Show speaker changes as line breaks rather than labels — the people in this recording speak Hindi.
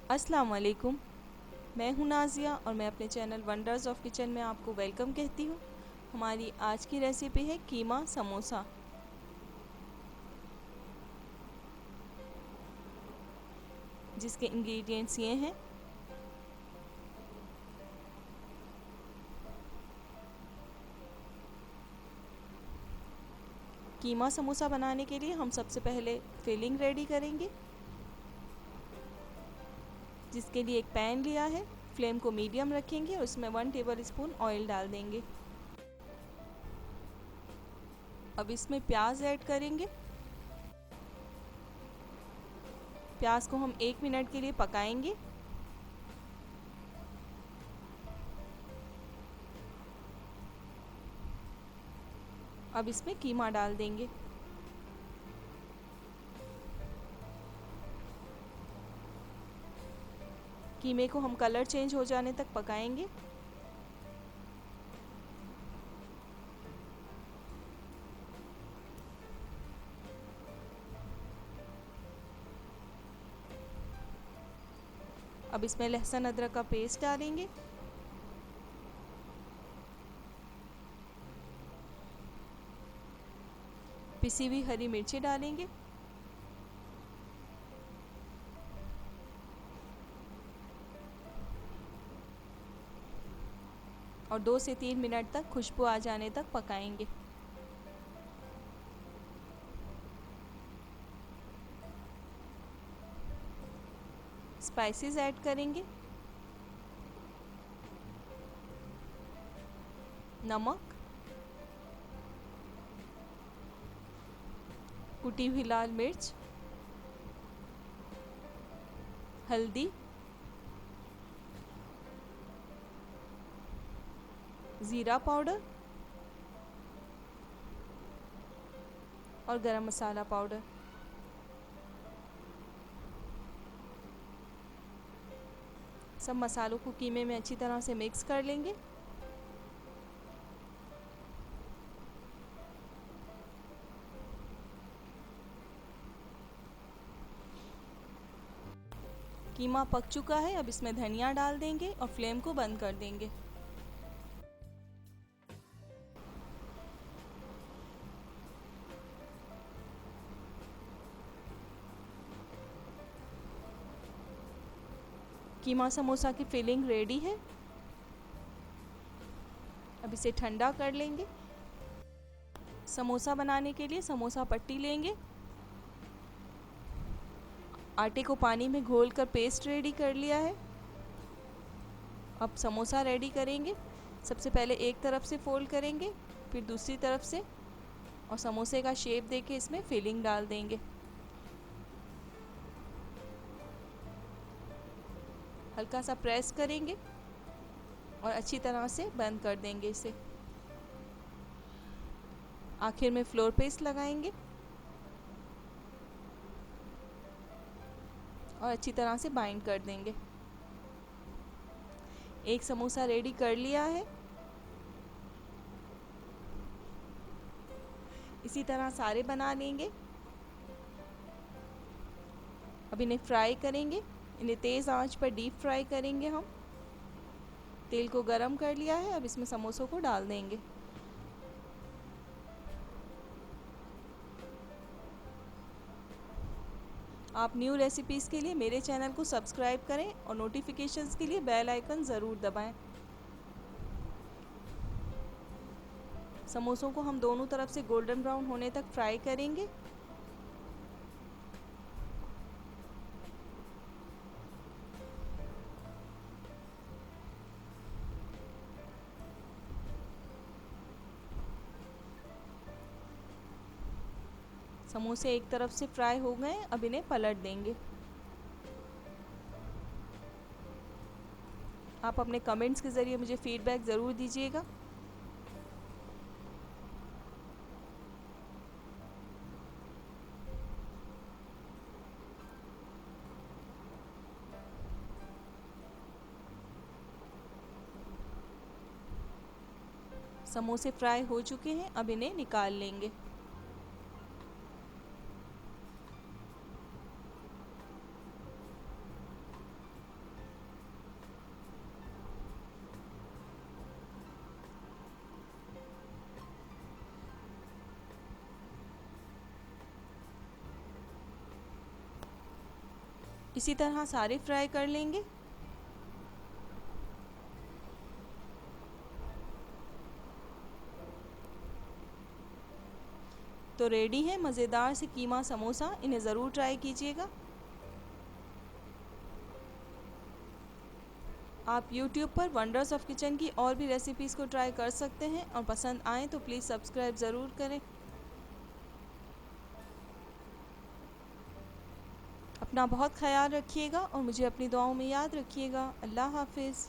अस्सलाम वालेकुम। मैं हूं नाज़िया और मैं अपने चैनल वंडर्स ऑफ किचन में आपको वेलकम कहती हूं। हमारी आज की रेसिपी है कीमा समोसा, जिसके इंग्रेडिएंट्स ये हैं। कीमा समोसा बनाने के लिए हम सबसे पहले फिलिंग रेडी करेंगे, जिसके लिए एक पैन लिया है। फ्लेम को मीडियम रखेंगे और उसमें 1 टेबल स्पून ऑयल डाल देंगे। अब इसमें प्याज ऐड करेंगे। प्याज को हम 1 मिनट के लिए पकाएंगे। अब इसमें कीमा डाल देंगे। कीमे को हम कलर चेंज हो जाने तक पकाएंगे। अब इसमें लहसुन अदरक का पेस्ट डालेंगे। पिसी हुई हरी मिर्ची डालेंगे। और 2 से 3 मिनट तक खुशबू आ जाने तक पकाएंगे। स्पाइसेस ऐड करेंगे। नमक, कुटी हुई लाल मिर्च, हल्दी, ज़ीरा पाउडर और गरम मसाला पाउडर। सब मसालों को कीमे में अच्छी तरह से मिक्स कर लेंगे। कीमा पक चुका है। अब इसमें धनिया डाल देंगे और फ्लेम को बंद कर देंगे। कीमा समोसा की फिलिंग रेडी है। अब इसे ठंडा कर लेंगे। समोसा बनाने के लिए समोसा पट्टी लेंगे। आटे को पानी में घोलकर पेस्ट रेडी कर लिया है। अब समोसा रेडी करेंगे। सबसे पहले एक तरफ से फोल्ड करेंगे, फिर दूसरी तरफ से, और समोसे का शेप देके इसमें फिलिंग डाल देंगे। हल्का सा प्रेस करेंगे और अच्छी तरह से बंद कर देंगे इसे। आखिर में फ्लोर पेस्ट लगाएंगे और अच्छी तरह से बाइंड कर देंगे। एक समोसा रेडी कर लिया है। इसी तरह सारे बना लेंगे। अब इन्हें फ्राई करेंगे। इन्हें तेज़ आंच पर डीप फ्राई करेंगे हम। तेल को गरम कर लिया है। अब इसमें समोसों को डाल देंगे। आप न्यू रेसिपीज़ के लिए मेरे चैनल को सब्सक्राइब करें और नोटिफिकेशंस के लिए बेल आइकन ज़रूर दबाएं। समोसों को हम दोनों तरफ से गोल्डन ब्राउन होने तक फ्राई करेंगे। समोसे एक तरफ से फ्राई हो गए। अब इन्हें पलट देंगे। आप अपने कमेंट्स के ज़रिए मुझे फीडबैक ज़रूर दीजिएगा। समोसे फ्राई हो चुके हैं। अब इन्हें निकाल लेंगे। इसी तरह सारे फ्राई कर लेंगे। तो रेडी है मज़ेदार से कीमा समोसा, इन्हें ज़रूर ट्राई कीजिएगा। आप YouTube पर वंडर्स ऑफ किचन की और भी रेसिपीज़ को ट्राई कर सकते हैं, और पसंद आए तो प्लीज़ सब्सक्राइब ज़रूर करें। अपना बहुत ख्याल रखिएगा और मुझे अपनी दुआओं में याद रखिएगा। अल्लाह हाफिज़।